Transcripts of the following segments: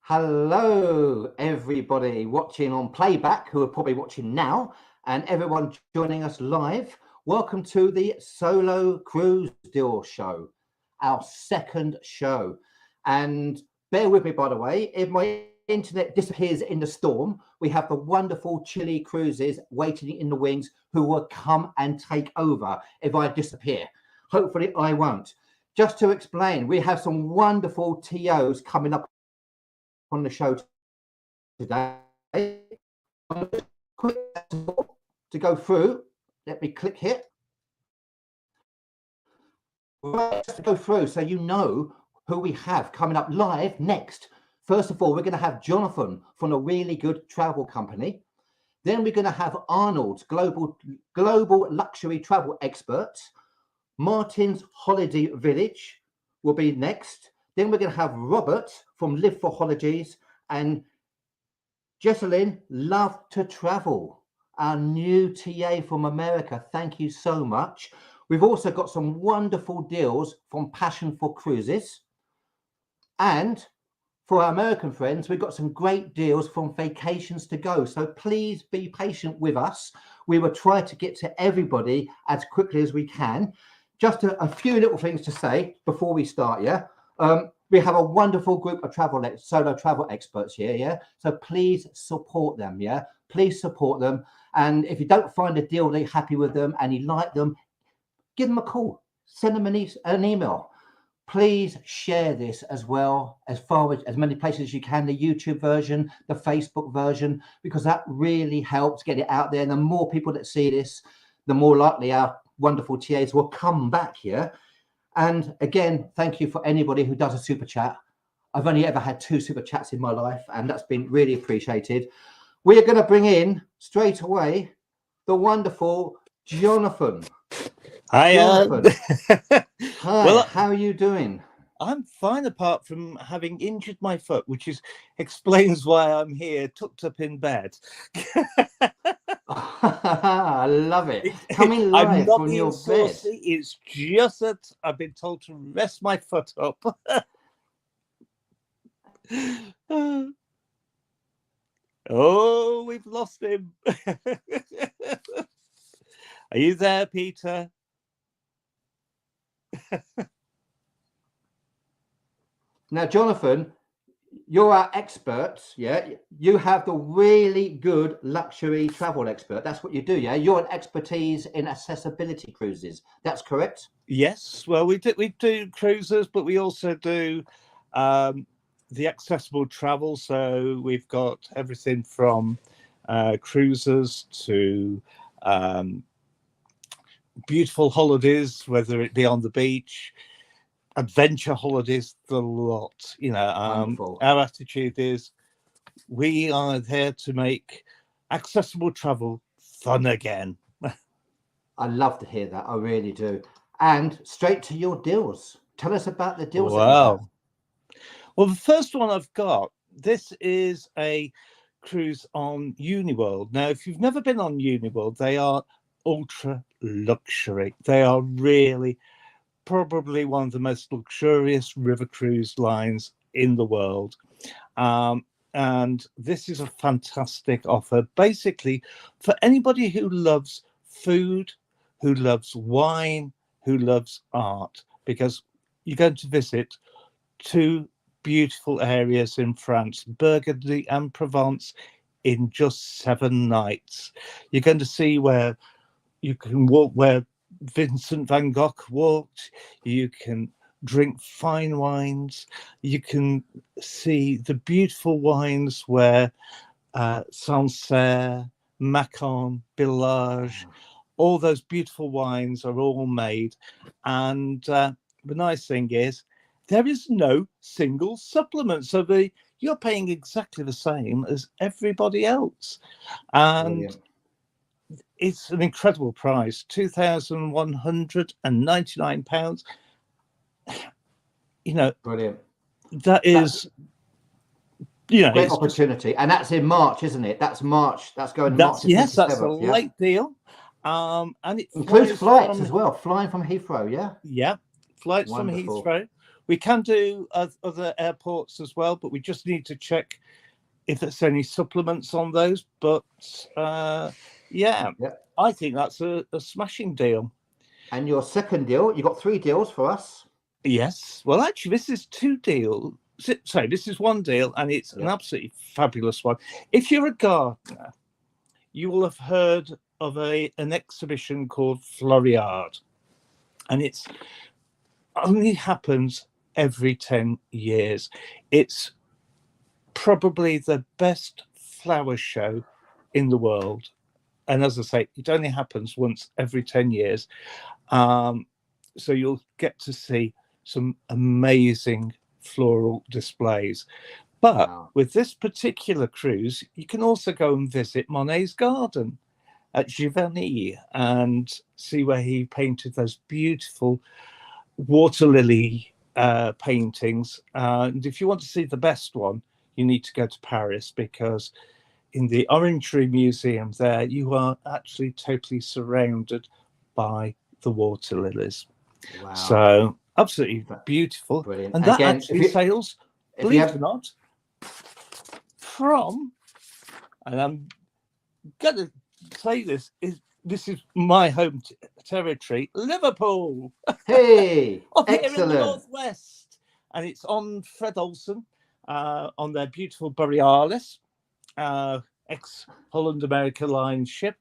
Hello, everybody watching on playback who are probably watching now, and everyone joining us live. Welcome to the Solo Cruise Deal Show, our second show. And bear with me, by the way, if my internet disappears in the storm, we have the wonderful Chile Cruises waiting in the wings who will come and take over if I disappear. Hopefully, I won't. Just to explain, we have some wonderful TOs coming up on the show today. Quick to go through. Let me click here. Right, to go through so you know who we have coming up live next. First of all, we're going to have Jonathan from a really good travel company. Then we're going to have Arnold, global luxury travel expert. Martin's Holiday Village will be next. Then we're going to have Robert from Live for Holidays and Jesselyn Love to Travel, our new TA from America. Thank you so much. We've also got some wonderful deals from Passion for Cruises. And for our American friends, we've got some great deals from Vacations to Go. So please be patient with us. We will try to get to everybody as quickly as we can. Just a few little things to say before we start, yeah? We have a wonderful group of solo travel experts here, yeah? So please support them, yeah? Please support them. And if you don't find a deal that you're happy with them and you like them, give them a call. Send them an email. Please share this as well, as many places as you can, the YouTube version, the Facebook version, because that really helps get it out there. And the more people that see this, the more likely our wonderful TAs will come back here. And again, thank you for anybody who does a super chat. I've only ever had 2 super chats in my life, and that's been really appreciated. We are going to bring in straight away the wonderful Jonathan. Hi, Jonathan. Hi, well, how are you doing? I'm fine, apart from having injured my foot, which explains why I'm here, tucked up in bed. I love it. Coming live I'm not from being your saucy. bed. It's just that I've been told to rest my foot up. Oh, we've lost him. Are you there, Peter? Now, Jonathan, you're our expert, yeah? You have the really good luxury travel expert. That's what you do, yeah? You're an expertise in accessibility cruises. That's correct? Yes. Well, we do cruises, but we also do the accessible travel. So we've got everything from cruises to beautiful holidays, whether it be on the beach, adventure holidays, the lot. Our attitude is we are there to make accessible travel fun again. I love to hear that. I really do. And straight to your deals. Tell us about the deals. Wow. Well, the first one I've got, this is a cruise on Uniworld. Now, if you've never been on Uniworld, they are ultra luxury. They are really probably one of the most luxurious river cruise lines in the world. And this is a fantastic offer, basically, for anybody who loves food, who loves wine, who loves art, because you're going to visit 2 beautiful areas in France, Burgundy and Provence, in just 7 nights. You're going to see where you can walk where Vincent van Gogh walked. You can drink fine wines. You can see the beautiful wines where Sancerre, Macon, Billage, all those beautiful wines are all made. And the nice thing is, there is no single supplement. So you're paying exactly the same as everybody else. And brilliant. It's an incredible price, £2,199. Brilliant. That is, great opportunity. And that's in March, isn't it? That's March. That's going March. Yes, that's a late deal. And it includes flights as well, flying from Heathrow, yeah? Yeah, flights from Heathrow. We can do other airports as well, but we just need to check if there's any supplements on those. But yeah, I think that's a smashing deal. And your second deal, you got 3 deals for us. Yes. Well, actually, this is 2 deals. Sorry, this is 1 deal, and it's an absolutely fabulous one. If you're a gardener, you will have heard of an exhibition called Floriade, and it's only happens every 10 years. It's probably the best flower show in the world, and as I say, it only happens once every 10 years. So you'll get to see some amazing floral displays. But with this particular cruise, you can also go and visit Monet's garden at Giverny and see where he painted those beautiful water lily paintings. And if you want to see the best one, you need to go to Paris, because in the Orangery Museum there, you are actually totally surrounded by the water lilies. Wow. So absolutely beautiful. Brilliant. And that actually sails, believe it or not, from, and I'm going to say this is my home territory, Liverpool. Hey, up excellent. Here in the northwest, and it's on Fred Olsen on their beautiful Borealis, ex-Holland America Line ship,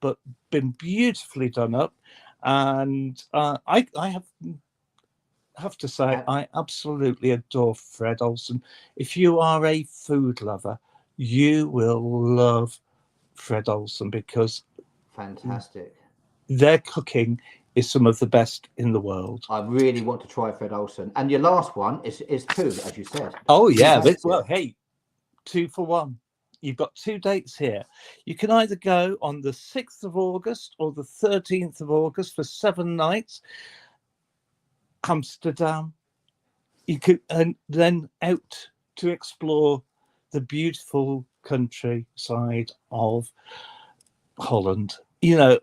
but been beautifully done up. And I have to say, I absolutely adore Fred Olsen. If you are a food lover, you will love Fred Olsen, because fantastic, their cooking is some of the best in the world. I really want to try Fred Olsen. And your last one is 2, as you said. Oh yeah, well, hey, 2 for 1. You've got 2 dates here. You can either go on the 6th of August or the 13th of August for 7 nights, Amsterdam. You could, and then out to explore the beautiful countryside of Holland,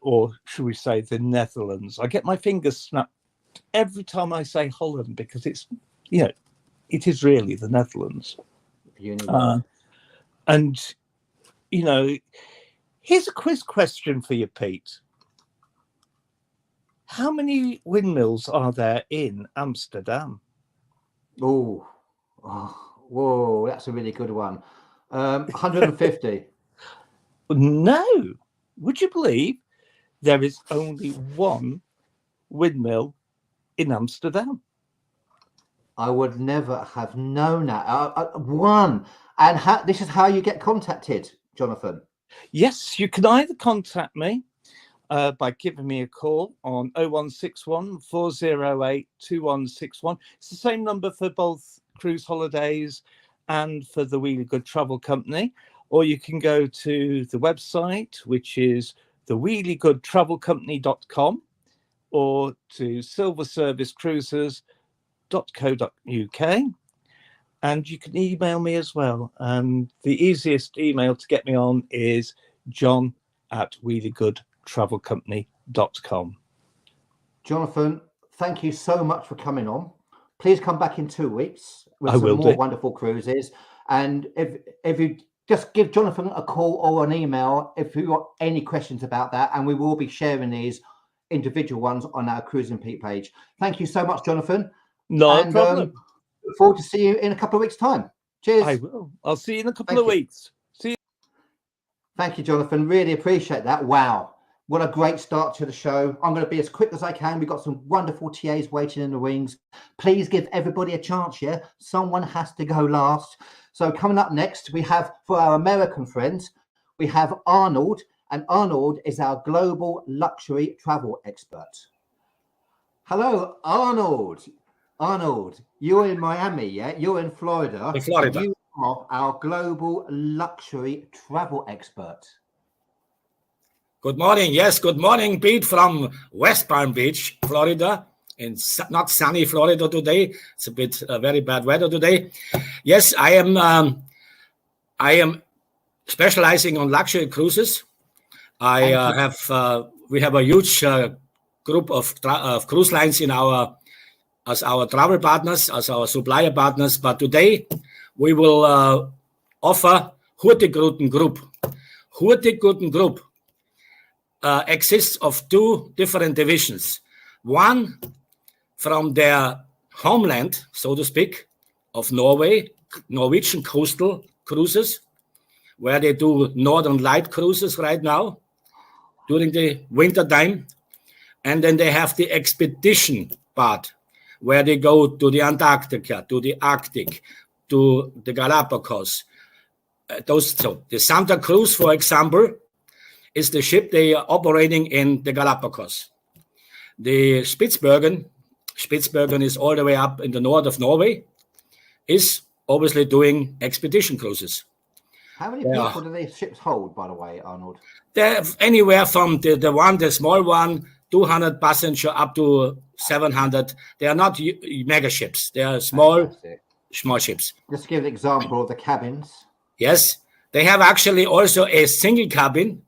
or should we say the Netherlands. I get my fingers snapped every time I say Holland, because it's, it is really the Netherlands. And, here's a quiz question for you, Pete. How many windmills are there in Amsterdam? Whoa, that's a really good one. 150. No. Would you believe there is only 1 windmill in Amsterdam? I would never have known that. 1. And this is how you get contacted, Jonathan? Yes, you can either contact me by giving me a call on 0161 408 2161. It's the same number for both Cruise Holidays and for the Really Good Travel Company. Or you can go to the website, which is thereallygoodtravelcompany.com, or to silverservicecruises.co.uk. And you can email me as well. And the easiest email to get me on is john@reallygoodtravelcompany.com. Jonathan, thank you so much for coming on. Please come back in 2 weeks with some more wonderful cruises. And if you just give Jonathan a call or an email if you've got any questions about that, and we will be sharing these individual ones on our Cruising Pete page. Thank you so much, Jonathan. No problem. Look forward to see you in a couple of weeks' time. Cheers. I will. I'll see you in a couple of weeks. See you. Thank you, Jonathan. Really appreciate that. Wow. What a great start to the show. I'm going to be as quick as I can. We've got some wonderful TAs waiting in the wings. Please give everybody a chance, yeah? Someone has to go last. So coming up next, we have, for our American friends, we have Arnold. And Arnold is our global luxury travel expert. Hello, Arnold. Arnold, you're in Miami, yeah? You're in Florida. In Florida. You are our global luxury travel expert. Good morning. Yes, good morning, Pete, from West Palm Beach, Florida. In not sunny Florida today. It's a bit very bad weather today. Yes, I am specializing on luxury cruises. We have a huge group of cruise lines in our as our travel partners, as our supplier partners. But today we will offer Hurtigruten Group. Hurtigruten Group exists of two different divisions. One from their homeland, so to speak, of Norway, Norwegian coastal cruises, where they do Northern Light cruises right now during the winter time. And then they have the expedition part, where they go to the Antarctica, to the Arctic, to the Galapagos. So the Santa Cruz, for example, is the ship they are operating in the Galapagos. The Spitsbergen is all the way up in the north of Norway, is obviously doing expedition cruises. How many people do these ships hold, by the way, Arnold? They're anywhere from the small one, 200 passenger up to 700. They are not mega ships. They are small ships. Just to give an example of the cabins. Yes, they have actually also a single cabin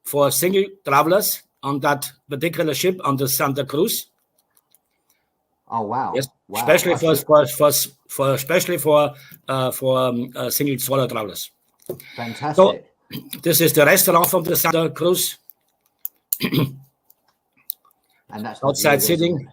for single travelers on that particular ship on the Santa Cruz. Oh wow! Yes, wow. Especially for single solo travelers. Fantastic. So this is the restaurant from the Santa Cruz. And that's outside sitting.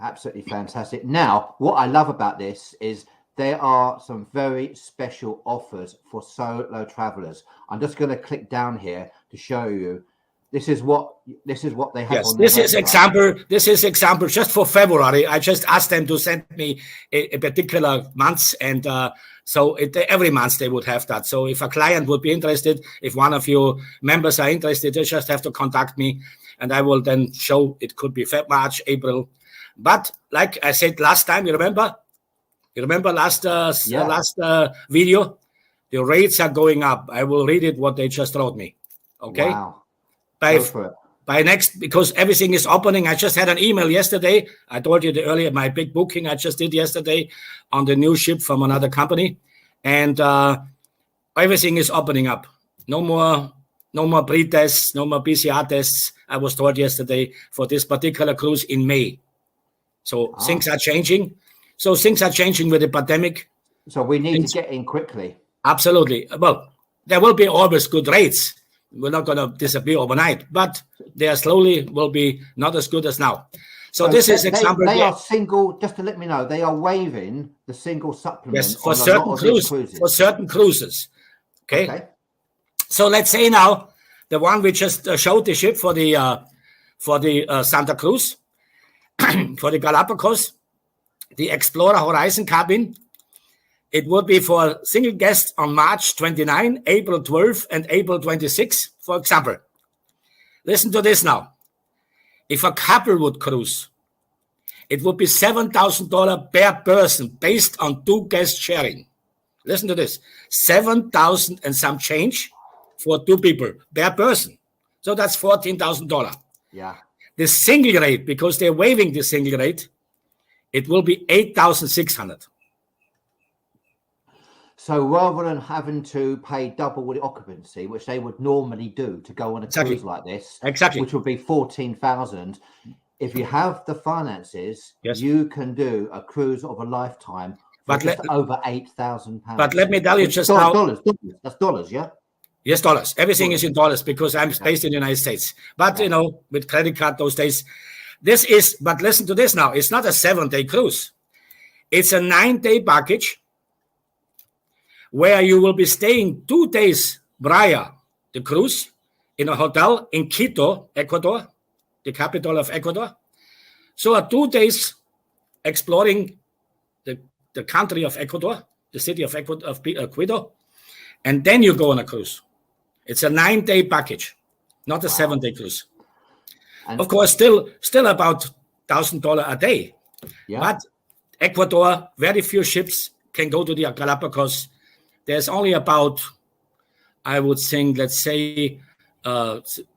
Absolutely fantastic. Now, what I love about this is there are some very special offers for solo travelers. I'm just going to click down here to show you. This is what they have. Yes, on their website. This is example just for February. I just asked them to send me a particular month, and so every month they would have that. So if a client would be interested, if one of your members are interested, they just have to contact me, and I will then show. It could be March, April, but like I said last time, you remember last video, the rates are going up. I will read it what they just wrote me. Okay. Wow. By next, because everything is opening. I just had an email yesterday. I told you earlier my big booking I just did yesterday on the new ship from another company, and everything is opening up. No more pre-tests, no more PCR tests. I was told yesterday for this particular cruise in May. So things are changing. So things are changing with the pandemic. So we need to get in quickly. Absolutely. Well, there will be always good rates. We're not going to disappear overnight, but they are slowly will be not as good as now. So this is example. They are single. Just to let me know, they are waiving the single supplement. Yes, for certain cruises. For certain cruises. Okay. So let's say now the one we just showed the ship for the Santa Cruz, for the Galapagos, the Explorer Horizon cabin. It would be for single guests on March 29, April 12, and April 26, for example. Listen to this now. If a couple would cruise, it would be $7,000 per person based on two guests sharing. Listen to this. $7,000 and some change for two people per person. So that's $14,000. Yeah. The single rate, because they're waiving the single rate, it will be $8,600. So rather than having to pay double the occupancy, which they would normally do to go on a cruise like this, which would be 14,000, if you have the finances, you can do a cruise of a lifetime for just over £8,000. But let me tell you just dollars. That's dollars, yeah. Yes, dollars. Everything is in dollars because I'm based in the United States. But you know, with credit card those days, this is. But listen to this now. It's not a 7-day cruise. It's a 9-day package, where you will be staying 2 days prior the cruise in a hotel in Quito, Ecuador, the capital of Ecuador. So 2 days exploring the country of Ecuador, the city of Quito, and then you go on a cruise. It's a 9-day package, not a 7-day cruise. And of course, still about $1,000 a day. Yeah. But Ecuador, very few ships can go to the Galapagos. There's only about, I would think, let's say,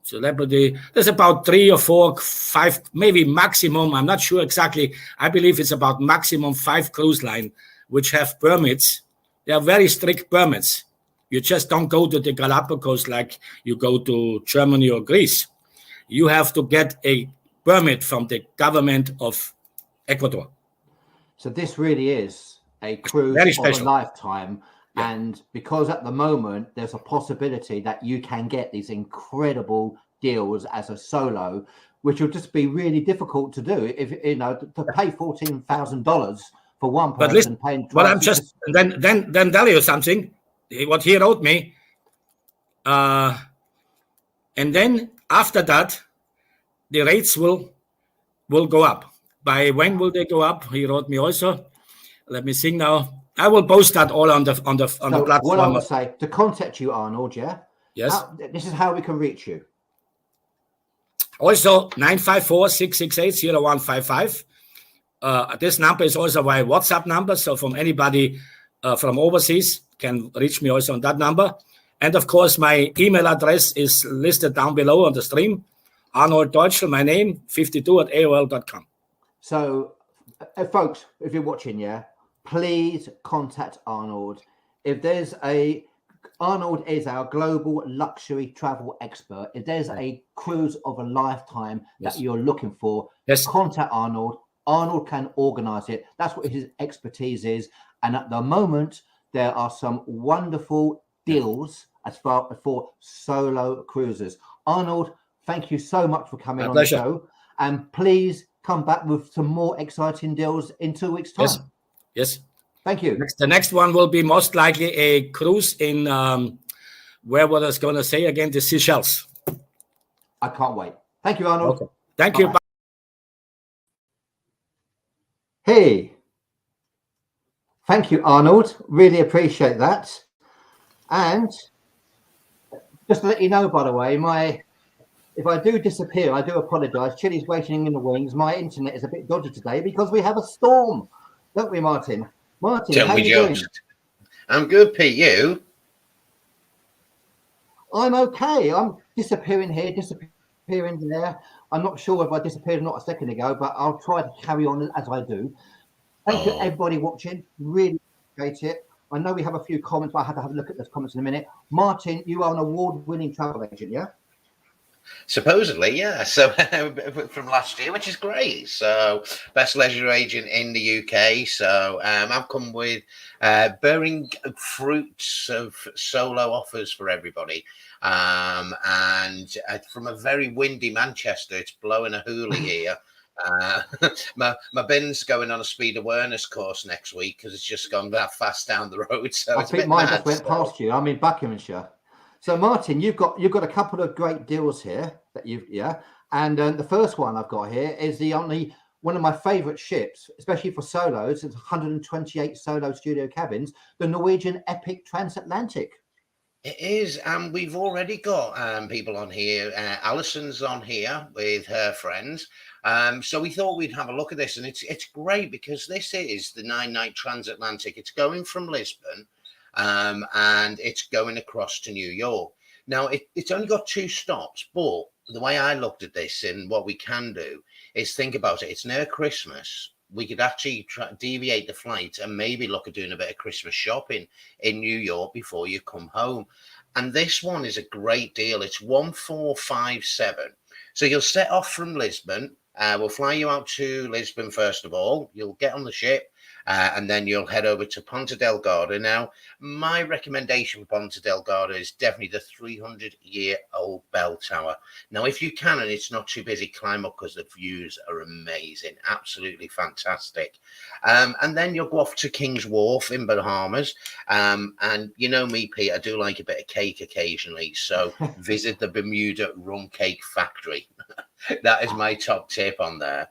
celebrity. There's about 3 or 4, 5, maybe maximum. I'm not sure exactly. I believe it's about maximum 5 cruise line which have permits. They are very strict permits. You just don't go to the Galapagos like you go to Germany or Greece. You have to get a permit from the government of Ecuador. So this really is a cruise Very of special. a lifetime. Yeah. And because at the moment there's a possibility that you can get these incredible deals as a solo, which will just be really difficult to do. If you know, to pay $14,000 for one But person, listen, paying but twice. I'm just then tell you something. What he wrote me, and then after that, the rates will go up. By when will they go up? He wrote me also. Let me see now. I will post that all on the So platform. what I would say to contact you, Arnold, yeah? Yes. This is how we can reach you. Also 954-668-0155. This number is also my WhatsApp number. So from anybody from overseas can reach me also on that number. And of course, my email address is listed down below on the stream. Arnold Deutschel, my name, 52@aol.com. So, folks, if you're watching, yeah, please contact Arnold. If there's Arnold is our global luxury travel expert. If there's a cruise of a lifetime that you're looking for, contact Arnold. Arnold can organize it. That's what his expertise is. And at the moment, there are some wonderful deals as far for solo cruises. Arnold, thank you so much for coming on the show. And please come back with some more exciting deals in 2 weeks' time. Yes. Thank you. The next one will be most likely a cruise in, where was I going to say again, the Seychelles. I can't wait. Thank you, Arnold. Okay. Thank you. Bye. Hey. Thank you, Arnold. Really appreciate that. And just to let you know, by the way, if I do disappear, I do apologize. Chili's waiting in the wings. My internet is a bit dodgy today because we have a storm, don't we, Martin? Martin, how are you doing? I'm good, Pete. You? I'm okay. I'm disappearing here, disappearing there. I'm not sure if I disappeared or not a second ago, but I'll try to carry on as I do. Thank you, everybody watching. Really appreciate it. I know we have a few comments, but I have to have a look at those comments in a minute. Martin, you are an award-winning travel agent, yeah? Supposedly, yeah. So from last year, which is great. So best leisure agent in the UK. So I've come with bearing fruits of solo offers for everybody. And from a very windy Manchester, it's blowing a hoolie here. My bin's going on a speed awareness course next week because it's just gone that fast down the road. So I think mine just went past you. I'm in Buckinghamshire. So Martin, you've got a couple of great deals here that and the first one I've got here is one of my favorite ships, especially for solos. It's 128 solo studio cabins, the Norwegian Epic Transatlantic. It is, and we've already got people on here. Alison's on here with her friends. So we thought we'd have a look at this, and it's great because this is the 9-night transatlantic. It's going from Lisbon. And it's going across to New York. Now, it's only got 2 stops, but the way I looked at this and what we can do is think about it. It's near Christmas. We could actually deviate the flight and maybe look at doing a bit of Christmas shopping in New York before you come home. And this one is a great deal. It's 1457. So you'll set off from Lisbon. We'll fly you out to Lisbon first of all. You'll get on the ship. And then you'll head over to Ponta Delgada. Now, my recommendation for Ponta Delgada is definitely the 300-year-old bell tower. Now, if you can, and it's not too busy, climb up because the views are amazing, absolutely fantastic. And then you'll go off to King's Wharf in Bahamas. And you know me, Pete, I do like a bit of cake occasionally. So visit the Bermuda Rum Cake Factory. That is my top tip on there.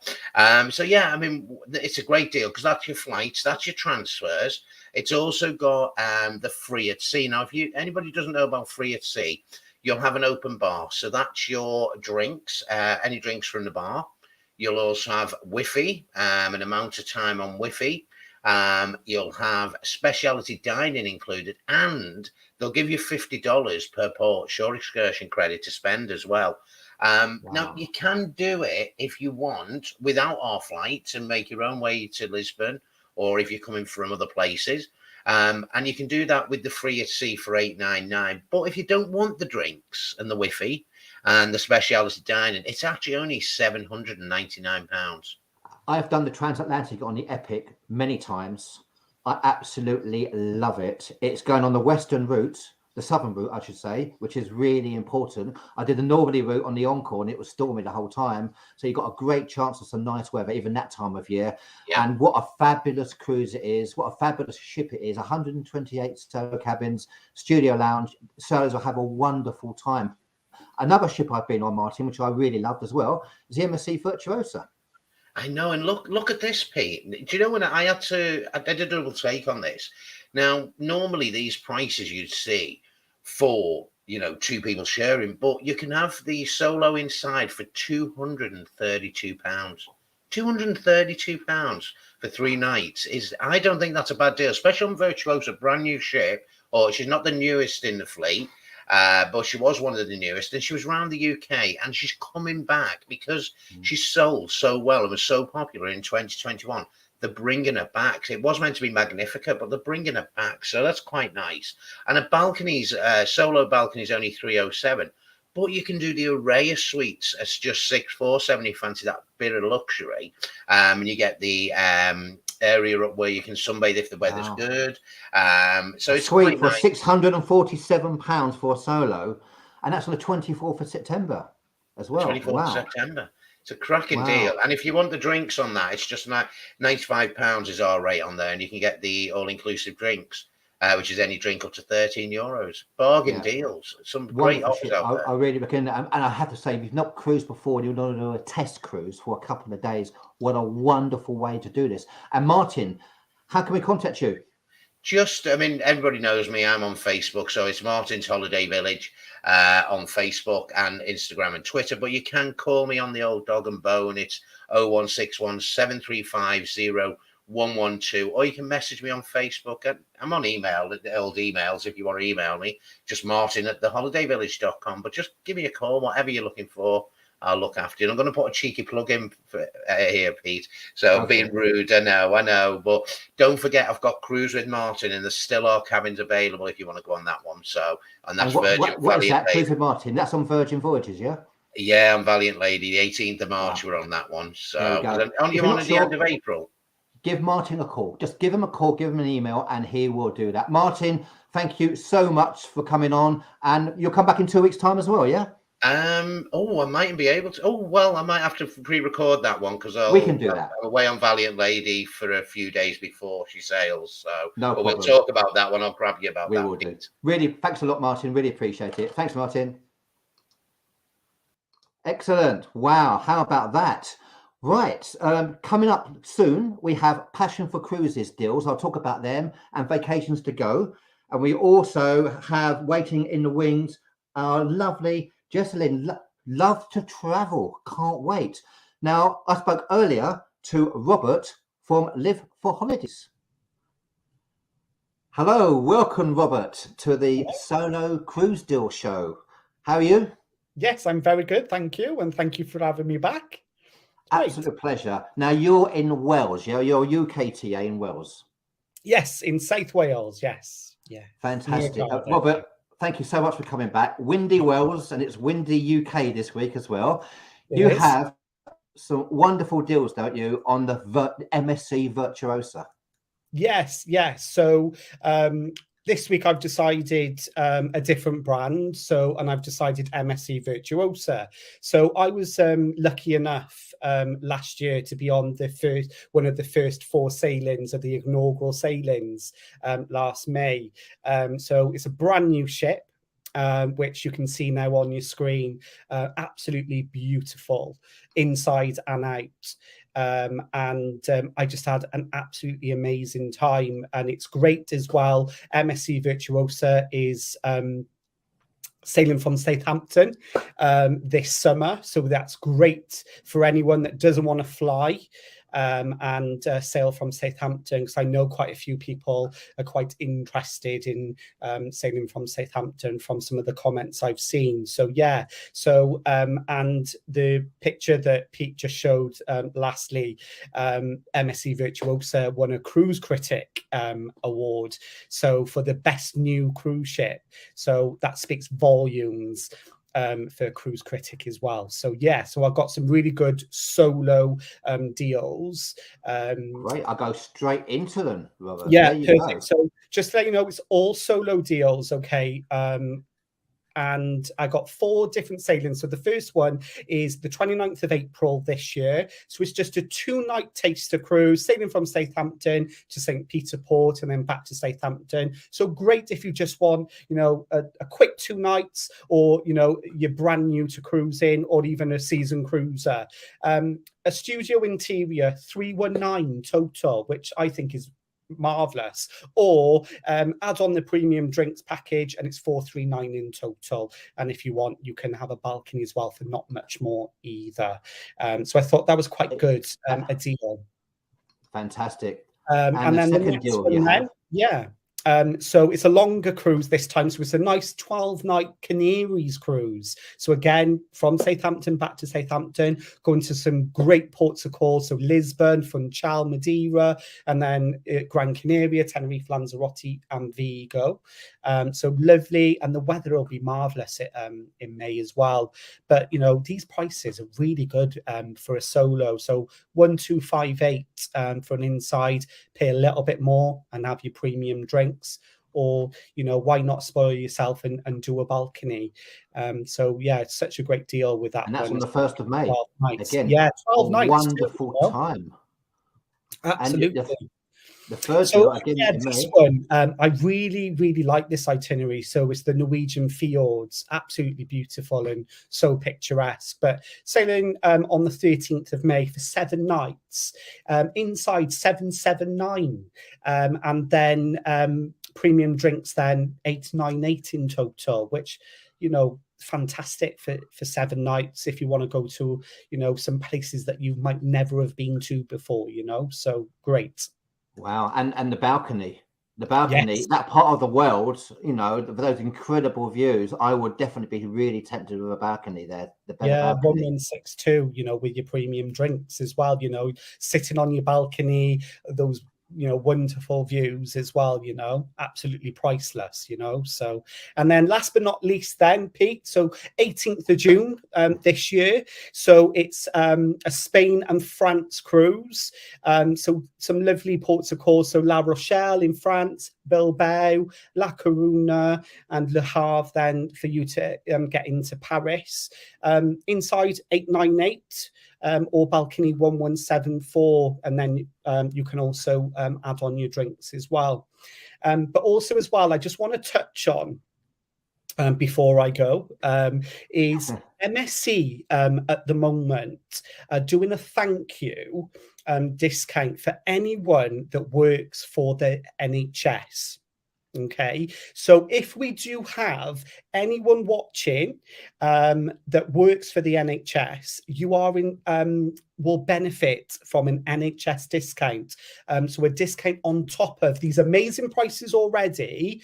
So yeah, I mean, it's a great deal because that's your flights, that's your transfers. It's also got the free at sea. Now, if anybody doesn't know about free at sea, you'll have an open bar. So that's your drinks, any drinks from the bar. You'll also have Wi-Fi, an amount of time on Wi-Fi. You'll have specialty dining included, and they'll give you $50 per port shore excursion credit to spend as well. Wow. Now, you can do it if you want without our flights and make your own way to Lisbon, or if you're coming from other places. And you can do that with the free at sea for $8.99. But if you don't want the drinks and the Wi-Fi and the specialty dining, it's actually only £799. I've done the transatlantic on the Epic many times. I absolutely love it. It's going on the western route, the southern route, I should say, which is really important. I did the northerly route on the Encore, and it was stormy the whole time. So you got a great chance of some nice weather, even that time of year. Yeah. And what a fabulous cruise it is. What a fabulous ship it is. 128 solo cabins, studio lounge. Sailors will have a wonderful time. Another ship I've been on, Martin, which I really loved as well, is the MSC Virtuosa. I know, and look at this, Pete. Do you know when I did a double take on this? Now, normally these prices you'd see for, you know, two people sharing, but you can have the solo inside for £232. £232 for 3 nights I don't think that's a bad deal, especially on Virtuosa, brand new ship. Or she's not the newest in the fleet. But she was one of the newest, and she was around the UK, and she's coming back because she sold so well and was so popular in 2021. They're bringing her back. It was meant to be Magnifica, but they're bringing her back, so that's quite nice. And a balcony's solo balcony is only 307, but you can do the array of suites. It's just 647. You fancy that bit of luxury, and you get the area up where you can sunbathe if the weather's good. So it's sweet quite for nice. £647 for a solo, and that's on the 24th of September as well. 24th of September. It's a cracking deal. And if you want the drinks on that, it's just £95 is our rate on there, and you can get the all-inclusive drinks, which is any drink up to €13. Bargain deals. Some great offers out there. I really recommend that. And I have to say, if you've not cruised before and you want to do a test cruise for a couple of days, what a wonderful way to do this. And Martin, how can we contact you? Everybody knows me. I'm on Facebook, so it's Martin's Holiday Village on Facebook and Instagram and Twitter. But you can call me on the old dog and bone. It's 0161 735 0112, or you can message me on Facebook. And I'm on email, the old emails, if you want to email me, just martin@theholidayvillage.com. But just give me a call, whatever you're looking for. I'll look after you. And I'm going to put a cheeky plug in for, here, Pete. So being rude, I know. But don't forget, I've got Cruise with Martin, and there's still our cabins available if you want to go on that one. So, and that's Virgin what is that, Cruise with Martin? That's on Virgin Voyages, yeah? Yeah, on Valiant Lady. The 18th of March, we're on that one. So, only on at the end of April. Give Martin a call. Just give him a call, give him an email, and he will do that. Martin, thank you so much for coming on. And you'll come back in 2 weeks' time as well, yeah? I mightn't be able to. Oh, well, I might have to pre-record that one because we can do that. I'm away on Valiant Lady for a few days before she sails. So no problem. We'll talk about that one. I'll grab you about that. We will do. Really, thanks a lot, Martin. Really appreciate it. Thanks, Martin. Excellent. Wow. How about that? Right. Coming up soon, we have Passion for Cruises deals. I'll talk about them and vacations to go. And we also have waiting in the wings our lovely Jessalyn, love to travel. Can't wait. Now, I spoke earlier to Robert from Live for Holidays. Hello, welcome, Robert, to the Solo Cruise Deal Show. How are you? Yes, I'm very good, thank you, and thank you for having me back. Absolute pleasure. Now, you're in Wales, yeah? You're UKTA in Wales. Yes, in South Wales, yes. Yeah. Fantastic. Robert, thank you so much for coming back. Windy Wales, and it's windy UK this week as well. You have some wonderful deals, don't you, on the MSC Virtuosa? Yes. So this week I've decided a different brand. And I've decided MSC Virtuosa. So I was lucky enough last year to be on one of the first 4 sailings of the inaugural sailings last May. So it's a brand new ship, which you can see now on your screen. Absolutely beautiful inside and out. I just had an absolutely amazing time, and it's great as well. MSC Virtuosa is sailing from Southampton this summer, so that's great for anyone that doesn't want to fly and sail from Southampton, because I know quite a few people are quite interested in sailing from Southampton from some of the comments I've seen. So yeah, and the picture that Pete just showed lastly, MSC Virtuosa won a Cruise Critic award, so for the best new cruise ship. So that speaks volumes. for Cruise Critic as well. So yeah, so I've got some really good solo deals. Great, I'll go straight into them, Robert. Yeah, There you perfect. go. So just to let you know, it's all solo deals, okay? And I got 4 different sailings. So the first one is the 29th of April this year. So it's just a 2-night taster cruise, sailing from Southampton to St. Peter Port and then back to Southampton. So great if you just want, a quick 2 nights, or, you're brand new to cruising, or even a season cruiser. A studio interior, 319 total, which I think is marvelous, or add on the premium drinks package and it's 439 in total, and if you want you can have a balcony as well for not much more either. So I thought that was quite good, a deal. Fantastic. And then the second next deal one you then, have? yeah. So it's a longer cruise this time. So it's a nice 12-night Canaries cruise. So again, from Southampton back to Southampton, going to some great ports of call. So Lisbon, Funchal, Madeira, and then Gran Canaria, Tenerife, Lanzarote, and Vigo. So lovely, and the weather will be marvelous in May as well. But these prices are really good for a solo. So 1258 for an inside, pay a little bit more and have your premium drinks, or why not spoil yourself and do a balcony. So yeah, it's such a great deal with that. And that's one. on the 1st of May. 12 nights. Again, yeah, 12 nights. Wonderful time. Absolutely. And the third deal, again, yeah, in this May. one, I really, really like this itinerary. So it's the Norwegian fjords, absolutely beautiful and so picturesque. But sailing on the 13th of May for 7 nights, inside 779, and then premium drinks then 898 in total, which fantastic for 7 nights if you want to go to some places that you might never have been to before. So great. Wow, and the balcony, yes. That part of the world, those incredible views, I would definitely be really tempted with a balcony there. The balcony. 1162, with your premium drinks as well, sitting on your balcony, those wonderful views as well, absolutely priceless, so. And then last but not least then, Pete, so 18th of June this year, so it's a Spain and France cruise, so some lovely ports of call, so La Rochelle in France, Bilbao, La Coruna, and Le Havre then for you to get into Paris. Inside 898, or balcony 1174, and then you can also add on your drinks as well. But also as well, I just want to touch on before I go, is MSC at the moment doing a thank you discount for anyone that works for the NHS. Okay, so if we do have anyone watching that works for the NHS, you are will benefit from an NHS discount. So a discount on top of these amazing prices already.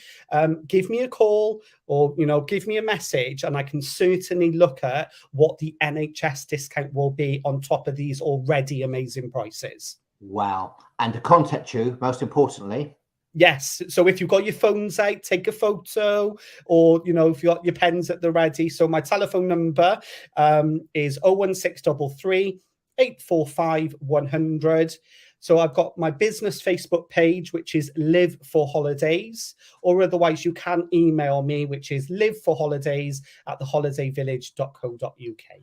Give me a call, or give me a message, and I can certainly look at what the NHS discount will be on top of these already amazing prices. Wow. And to contact you, most importantly. Yes. So if you've got your phones out, take a photo, or, if you've got your pens at the ready. So my telephone number is 01633 845 100. So I've got my business Facebook page, which is Live for Holidays, or otherwise you can email me, which is liveforholidays@theholidayvillage.co.uk.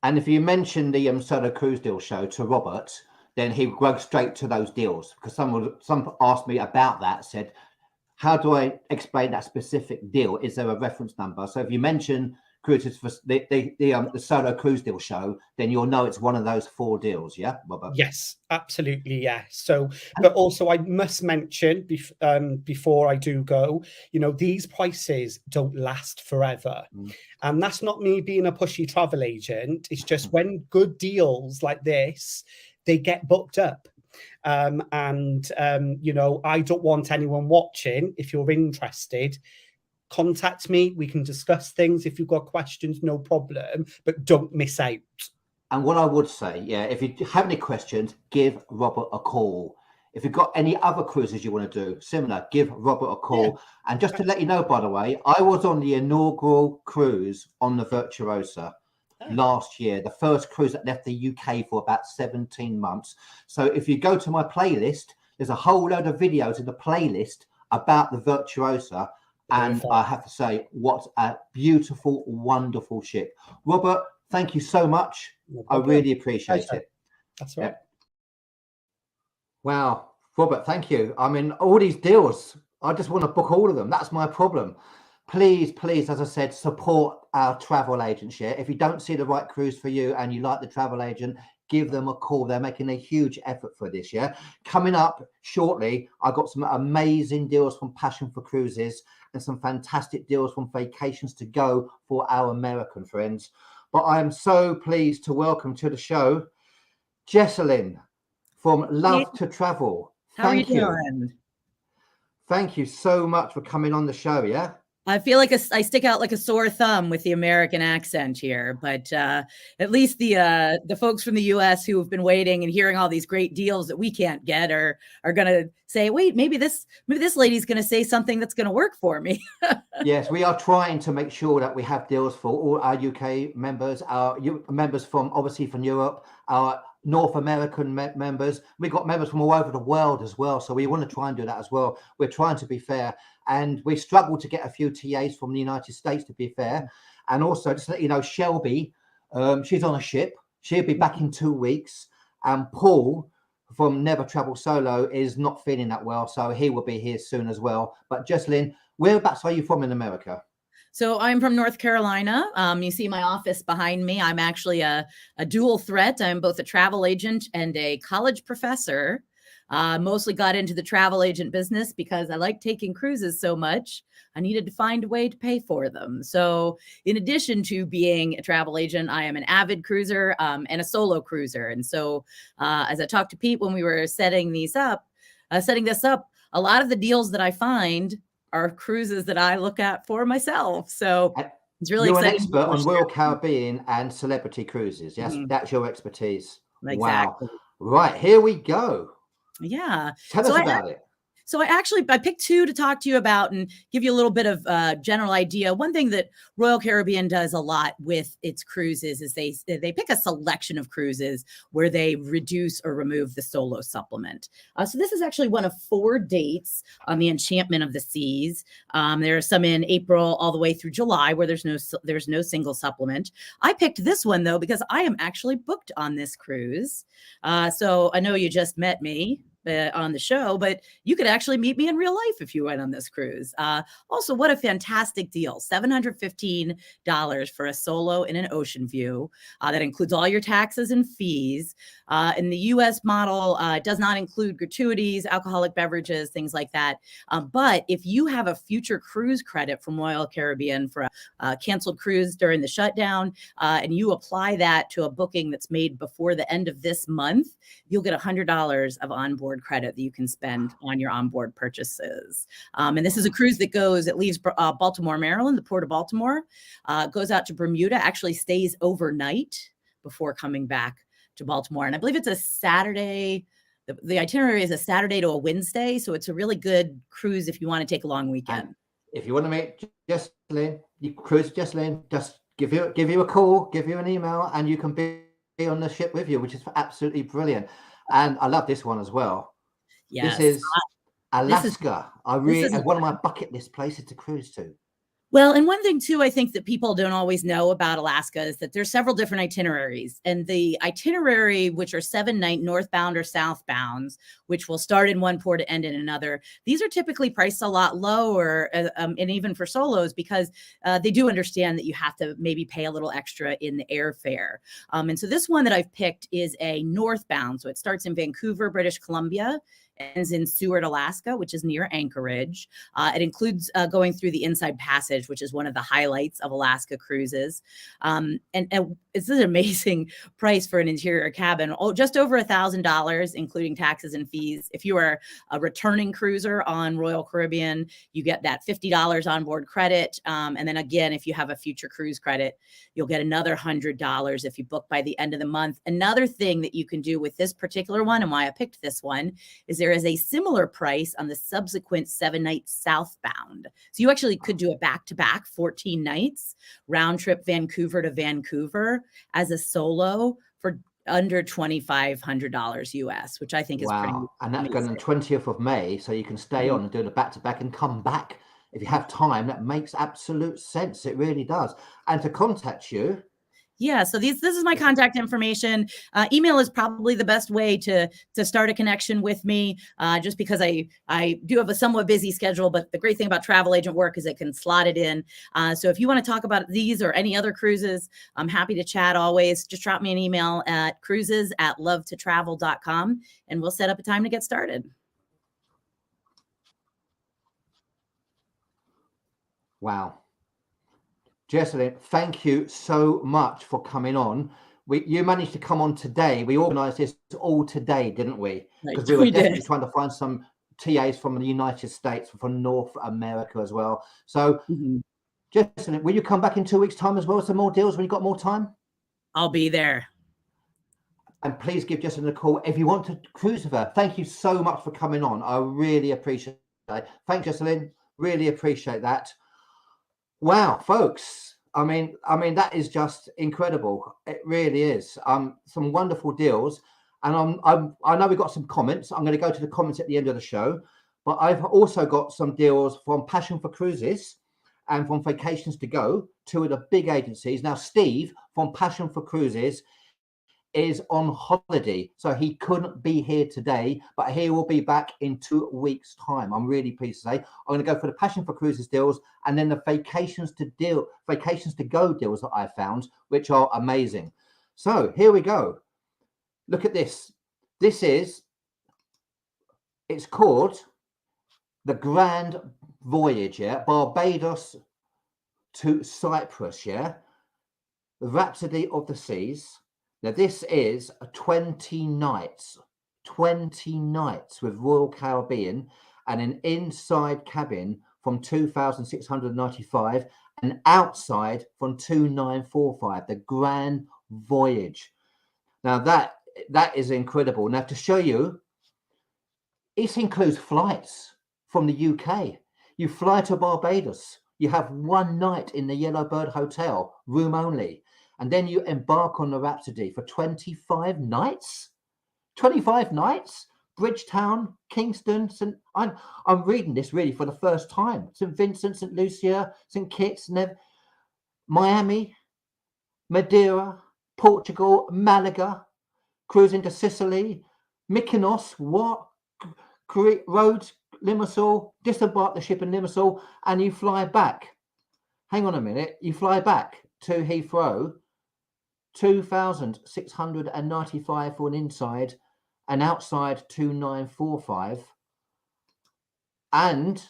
And if you mention the solo cruise deal show to Robert, then he would go straight to those deals, because some asked me about that, said, how do I explain that specific deal? Is there a reference number? So if you mention cruises for the solo cruise deal show, then you'll know it's one of those 4 deals. Yeah, Robert? Yes, absolutely. Yeah. So, but also I must mention before I do go, these prices don't last forever. And that's not me being a pushy travel agent. It's just when good deals like this, they get booked up. I don't want anyone watching. If you're interested, contact me. We can discuss things. If you've got questions, no problem, but don't miss out. And what I would say, if you have any questions, give Robert a call. If you've got any other cruises you want to do, similar, give Robert a call. And just to let you know, by the way, I was on the inaugural cruise on the Virtuosa last year, the first cruise that left the UK for about 17 months. So if you go to my playlist, there's a whole load of videos in the playlist about the Virtuosa. And I have to say, what a beautiful, wonderful ship. Robert, thank you so much. I really appreciate it. That's right. Wow, Robert, thank you. I mean, all these deals, I just want to book all of them. That's my problem. Please, as I said, support our travel agents. Yeah, if you don't see the right cruise for you and you like the travel agent, give them a call. They're making a huge effort for this. Yeah, coming up shortly, I got some amazing deals from Passion for Cruises and some fantastic deals from Vacations to Go for our American friends. But I am so pleased to welcome to the show Jessalyn from Love to Travel. How are you doing? Thank you so much for coming on the show. Yeah. I feel like I stick out like a sore thumb with the American accent here, but at least the folks from the U.S. who have been waiting and hearing all these great deals that we can't get are going to say, wait, maybe this lady's going to say something that's going to work for me. Yes, we are trying to make sure that we have deals for all our UK members, our members from obviously from Europe, our North American members. We've got members from all over the world as well. So we want to try and do that as well. We're trying to be fair. And we struggled to get a few TAs from the United States, to be fair. And also, just to let you know, Shelby, she's on a ship. She'll be back in 2 weeks. And Paul from Never Travel Solo is not feeling that well. So he will be here soon as well. But Jessalyn, whereabouts are you from in America? So I'm from North Carolina. You see my office behind me. I'm actually a dual threat. I'm both a travel agent and a college professor. Mostly got into the travel agent business because I like taking cruises so much. I needed to find a way to pay for them. So in addition to being a travel agent, I am an avid cruiser and a solo cruiser. And so as I talked to Pete when we were setting this up, a lot of the deals that I find are cruises that I look at for myself. So it's really exciting. You're an expert on Royal Caribbean and celebrity cruises. Yes, that's your expertise. Exactly. Wow. Right, here we go. Yeah. Tell us about it. So I picked two to talk to you about and give you a little bit of general idea. One thing that Royal Caribbean does a lot with its cruises is they pick a selection of cruises where they reduce or remove the solo supplement. So this is actually one of 4 dates on the Enchantment of the Seas. There are some in April all the way through July where there's no single supplement. I picked this one though because I am actually booked on this cruise. So I know you just met me on the show, but you could actually meet me in real life if you went on this cruise. Also, what a fantastic deal. $715 for a solo in an ocean view. That includes all your taxes and fees. In the US model, it does not include gratuities, alcoholic beverages, things like that. But if you have a future cruise credit from Royal Caribbean for a canceled cruise during the shutdown, and you apply that to a booking that's made before the end of this month, you'll get $100 of onboard credit that you can spend on your onboard purchases. And this is a cruise that leaves Baltimore, Maryland, the port of Baltimore, goes out to Bermuda, actually stays overnight before coming back to Baltimore. And I believe it's a Saturday. The itinerary is a Saturday to a Wednesday. So it's a really good cruise if you want to take a long weekend. And if you want to meet Jessalyn, Jessalyn, just give you a call, give you an email, and you can be on the ship with you, which is absolutely brilliant. And I love this one as well. Yes. This is Alaska. One of my bucket list places to cruise to. Well, and one thing too, I think that people don't always know about Alaska is that there's several different itineraries, and the itinerary, which are 7-night northbound or southbounds, which will start in one port and end in another. These are typically priced a lot lower, and even for solos, because they do understand that you have to maybe pay a little extra in the airfare. And so this one that I've picked is a northbound. So it starts in Vancouver, British Columbia, ends in Seward, Alaska, which is near Anchorage. It includes going through the Inside Passage, which is one of the highlights of Alaska cruises. And it's an amazing price for an interior cabin, just over $1,000, including taxes and fees. If you are a returning cruiser on Royal Caribbean, you get that $50 onboard credit. And then again, if you have a future cruise credit, you'll get another $100 if you book by the end of the month. Another thing that you can do with this particular one, and why I picked this one, is there is a similar price on the subsequent 7-night southbound. So you actually could do a back-to-back 14 nights, round trip Vancouver to Vancouver as a solo for under $2,500 US, which I think is pretty Wow. And that's going on amazing. the 20th of May. So you can stay on and do the back-to-back and come back. If you have time, that makes absolute sense. It really does. And to contact you. Yeah, so this is my contact information. Email is probably the best way to start a connection with me, just because I do have a somewhat busy schedule. But the great thing about travel agent work is it can slot it in. So if you want to talk about these or any other cruises, I'm happy to chat always. Just drop me an email at cruises@lovetotravel.com and we'll set up a time to get started. Wow. Jessalyn, thank you so much for coming on. You managed to come on today. We organised this all today, didn't we? Because we were definitely trying to find some TAs from the United States, from North America as well. So, Jessalyn, will you come back in 2 weeks' time as well? Some more deals when you've got more time? I'll be there. And please give Jessalyn a call if you want to cruise with her. Thank you so much for coming on. I really appreciate it. Thanks, Jessalyn. Really appreciate that. Wow, folks. I mean, that is just incredible. It really is. Some wonderful deals. And I know we've got some comments. I'm going to go to the comments at the end of the show. But I've also got some deals from Passion for Cruises and from Vacations to Go, two of the big agencies. Now, Steve from Passion for Cruises is on holiday, so he couldn't be here today, but he will be back in 2 weeks' time. I'm really pleased to say. I'm going to go for the Passion for Cruises deals and then the Vacations to Go deals that I found, which are amazing. So here we go. Look at this. It's called the Grand Voyage, Barbados to Cyprus, the Rhapsody of the Seas. Now, this is 20 nights with Royal Caribbean and an inside cabin from 2,695 and outside from 2,945, the Grand Voyage. Now, that is incredible. Now, to show you, it includes flights from the UK. You fly to Barbados. You have 1 night in the Yellowbird Hotel, room only. And then you embark on the Rhapsody for 25 nights. 25 nights? Bridgetown, Kingston, I'm reading this really for the first time. St. Vincent, St. Lucia, St. Kitts, Miami, Madeira, Portugal, Malaga, cruising to Sicily, Mykonos, Rhodes, Limassol, disembark the ship in Limassol, and you fly back. Hang on a minute. You fly back to Heathrow, 2,695 for an inside and outside 2,945. And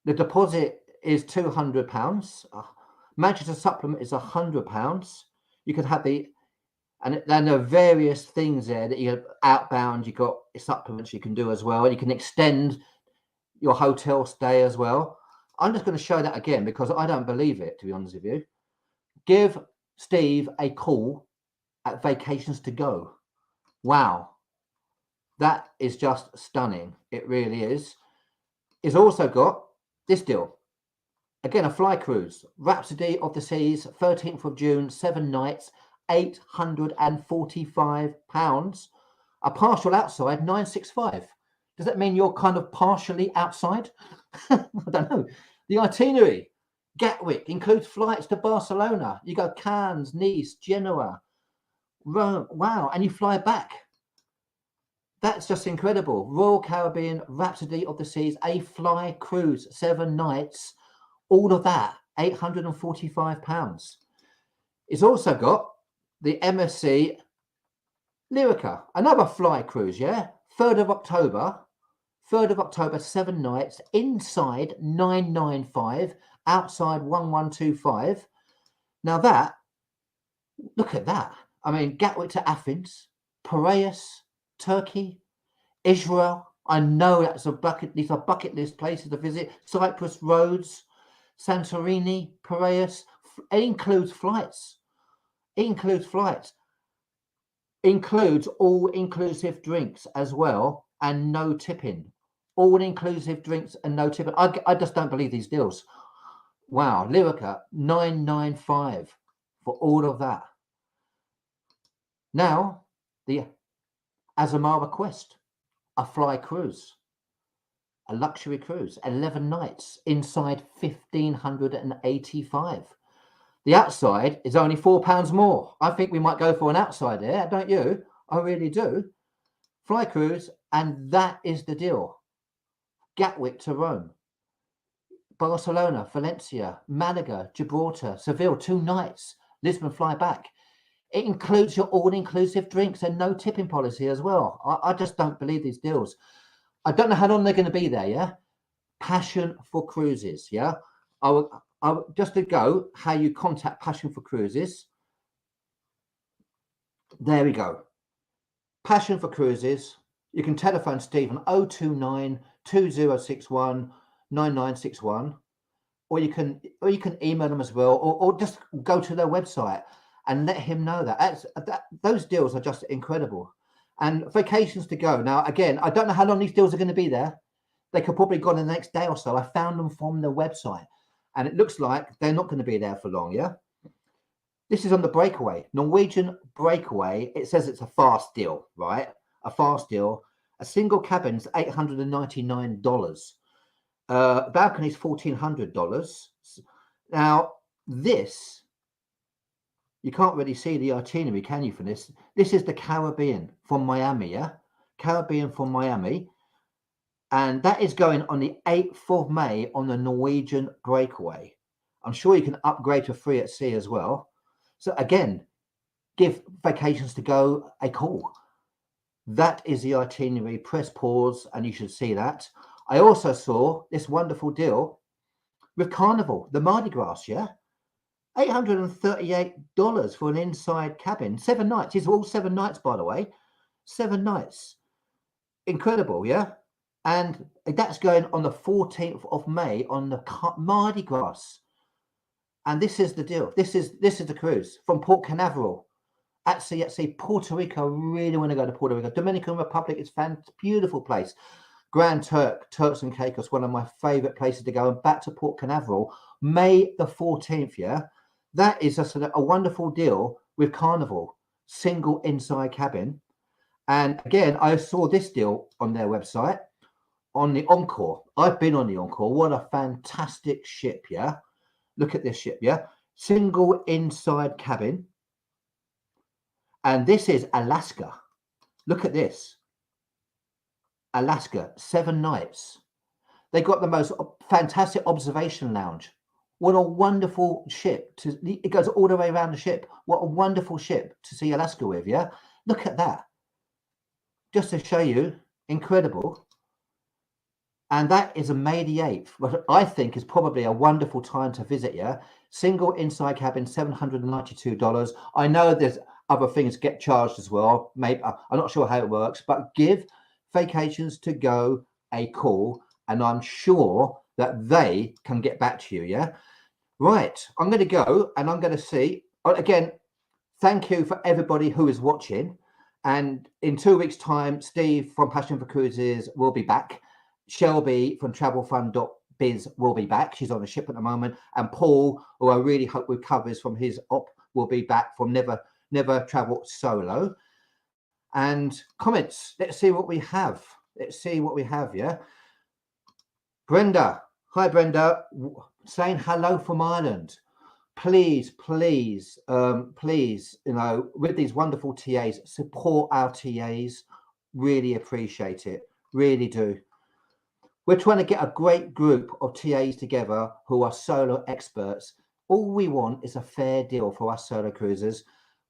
the deposit is £200. Manchester supplement is £100. You can have and then there are various things there that you outbound. You've got supplements you can do as well. And you can extend your hotel stay as well. I'm just going to show that again because I don't believe it, to be honest with you. Give Steve a call at Vacations to Go. Wow. That is just stunning. It really is. It's also got this deal. Again, a fly cruise. Rhapsody of the Seas, 13th of June, 7 nights, £845. A partial outside, 965. Does that mean you're kind of partially outside? I don't know. The itinerary. Gatwick includes flights to Barcelona. You go Cannes, Nice, Genoa, Rome. Wow. And you fly back. That's just incredible. Royal Caribbean, Rhapsody of the Seas, a fly cruise, 7 nights. All of that, £845. It's also got the MSC Lyrica, another fly cruise, 3rd of October, 7 nights, inside 995, outside 1125. Now look at that. I mean, Gatwick to Athens, Piraeus, Turkey, Israel. I know these are bucket list places to visit. Cyprus, Rhodes, Santorini, Piraeus. It includes flights. Includes all inclusive drinks as well and no tipping. All inclusive drinks and no tipping. I just don't believe these deals. Wow, Lyrica, $995 for all of that. Now, the Azamara Quest, a fly cruise, a luxury cruise, 11 nights, inside 1,585. The outside is only £4 more. I think we might go for an outside there, don't you? I really do. Fly cruise, and that is the deal. Gatwick to Rome, Barcelona, Valencia, Malaga, Gibraltar, Seville, 2 nights, Lisbon fly back. It includes your all-inclusive drinks and no tipping policy as well. I just don't believe these deals. I don't know how long they're going to be there, yeah? Passion for Cruises, yeah? I will just to go, how you contact Passion for Cruises. There we go. Passion for Cruises. You can telephone Steve on 029 2061 9961, or you can email them as well, or just go to their website and let him know that. Those deals are just incredible. And vacations to go. Now, again, I don't know how long these deals are going to be there. They could probably go on the next day or so. I found them from the website, and it looks like they're not going to be there for long, yeah? This is on the Breakaway, Norwegian Breakaway. It says it's a fast deal, right? A fast deal. A single cabin's $899. Balcony's $1,400. Now, this, you can't really see the itinerary, can you, for this? This is the Caribbean from Miami, yeah? Caribbean from Miami. And that is going on the 8th of May on the Norwegian Breakaway. I'm sure you can upgrade to free at sea as well. So again, give Vacations to Go a call. That is the itinerary. Press pause and you should see that. I also saw this wonderful deal with Carnival, the Mardi Gras, yeah? $838 for an inside cabin. 7 nights. These are all 7 nights, by the way. 7 nights. Incredible, yeah? And that's going on the 14th of May on the Mardi Gras. And this is the deal. This is the cruise from Port Canaveral. At sea, Puerto Rico. I really want to go to Puerto Rico. Dominican Republic is a beautiful place. Grand Turks and Caicos, one of my favorite places to go. And back to Port Canaveral, May the 14th, yeah? That is just a wonderful deal with Carnival. Single inside cabin. And again, I saw this deal on their website. On the Encore. I've been on the Encore. What a fantastic ship, yeah? Look at this ship, yeah? Single inside cabin. And this is Alaska. Look at this. Alaska, 7 nights. They got the most fantastic observation lounge. What a wonderful ship. It goes all the way around the ship. What a wonderful ship to see Alaska with, yeah? Look at that. Just to show you, incredible. And that is a May the 8th, what I think is probably a wonderful time to visit, yeah? Single inside cabin, $792. I know there's other things get charged as well. Maybe I'm not sure how it works, but give Vacations to Go a call, and I'm sure that they can get back to you, yeah? Right, I'm going to go, and I'm going to see. Again, thank you for everybody who is watching. And in 2 weeks' time, Steve from Passion for Cruises will be back. Shelby from travelfund.biz will be back. She's on the ship at the moment. And Paul, who I really hope recovers from his op, will be back from Never Travel Solo. And comments. Let's see what we have. Yeah. Brenda. Hi, Brenda. Saying hello from Ireland. Please, please, with these wonderful TAs, support our TAs. Really appreciate it. Really do. We're trying to get a great group of TAs together who are solo experts. All we want is a fair deal for us solo cruisers.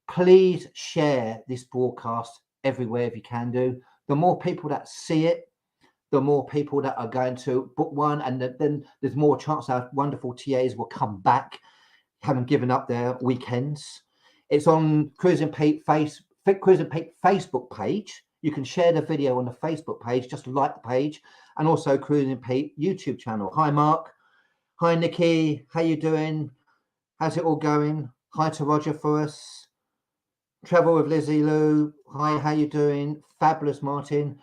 Please share this broadcast everywhere if you can do. The more people that see it, the more people that are going to book one, and then there's more chance our wonderful TAs will come back, having given up their weekends. It's on Cruising Pete Facebook page. You can share the video on the Facebook page, just like the page, and also Cruising Pete YouTube channel. Hi, Mark. Hi, Nikki. How you doing? How's it all going? Hi to Roger for us. Travel with Lizzie Lou. Hi, how you doing? Fabulous, Martin.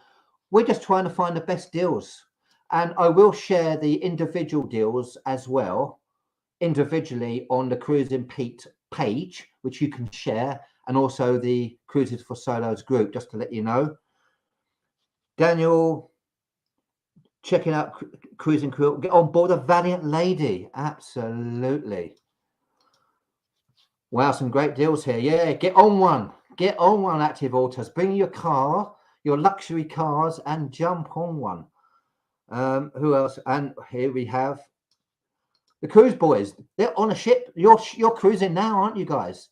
we're just trying to find the best deals. And I will share the individual deals as well, individually on the Cruising Pete page, which you can share, and also the Cruises for Solos group, just to let you know. Daniel, checking out Cruising Crew, get on board a Valiant Lady. Absolutely. Wow, some great deals here. Yeah, get on one. Get on one, Active Autos. Bring your car, your luxury cars, and jump on one. Who else? And here we have the Cruise Boys. They're on a ship. You're cruising now, aren't you guys?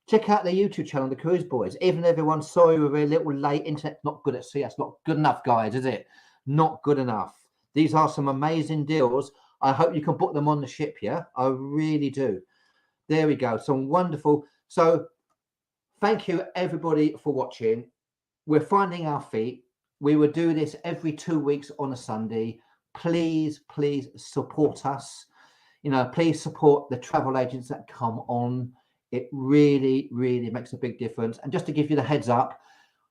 Check out the YouTube channel, the Cruise Boys. Even everyone's sorry we're a little late. Internet's not good at sea. That's not good enough, guys, is it? Not good enough. These are some amazing deals. I hope you can book them on the ship, yeah? I really do. There we go. Some wonderful. So thank you, everybody, for watching. We're finding our feet. We will do this every 2 weeks on a Sunday. Please, please support us. You know, please support the travel agents that come on. It really, really makes a big difference. And just to give you the heads up,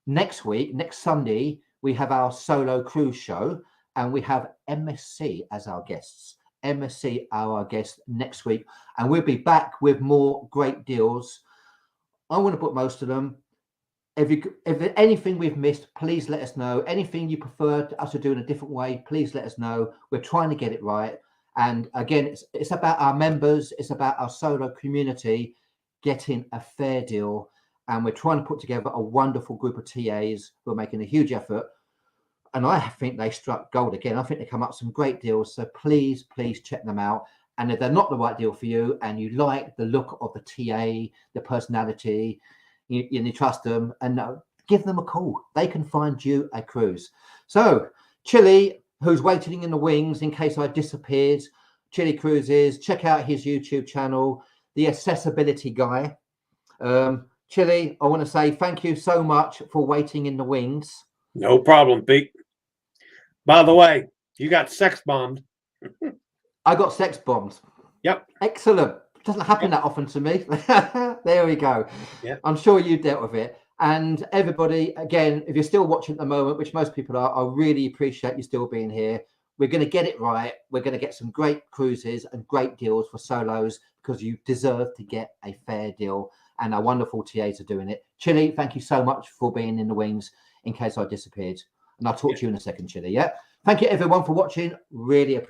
next week, next Sunday, we have our solo cruise show, and we have MSC as our guests. MSC are our guests next week, and we'll be back with more great deals. I want to book most of them. If anything we've missed, please let us know. Anything you prefer us to do in a different way, please let us know. We're trying to get it right. And again, it's about our members. It's about our solo community getting a fair deal. And we're trying to put together a wonderful group of TAs who are making a huge effort. And I think they struck gold again. I think they come up with some great deals. So please, please check them out. And if they're not the right deal for you and you like the look of the TA, the personality, you trust them, and give them a call. They can find you a cruise. So Chili, who's waiting in the wings in case I disappeared, Chili Cruises, check out his YouTube channel, the accessibility guy. Chili, I want to say thank you so much for waiting in the wings. No problem, Pete. By the way, you got sex bombed. I got sex bombed. Yep. Excellent. Doesn't happen that often to me. There we go. Yep. I'm sure you dealt with it. And everybody, again, if you're still watching at the moment, which most people are, I really appreciate you still being here. We're going to get it right. We're going to get some great cruises and great deals for solos because you deserve to get a fair deal. And our wonderful TAs are doing it. Chili, thank you so much for being in the wings in case I disappeared. And I'll talk to you in a second, Chili. Yeah. Thank you, everyone, for watching. Really appreciate it.